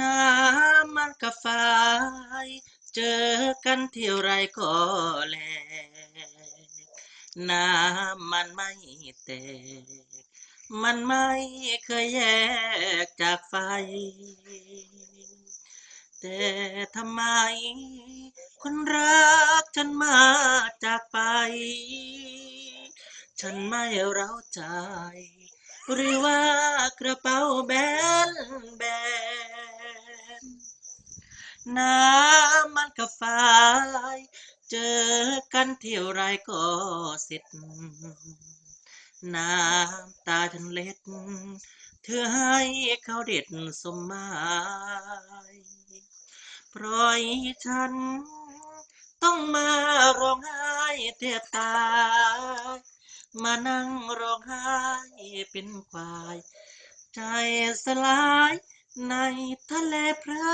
น้ำมันกับฟ้าเจอกันเที่ยวไรก็แลน้ำมันไม่แตกมันไม่เคยแยกจากไฟแต่ทำไมคนรักฉันมาจากไปฉันไม่เร้าใจหรือว่ากระเป๋าแบนแบน น้ำมันกับฟ้าเจอกันเที่ยวไรก็เสร็จน้ำตาฉันเล็ดเธอให้เขาเด็ดสมหมายปล่อยฉันต้องมาร้องไห้แทบตายมานั่งร้องไห้เป็นควายใจสลายในทะเลเพลิ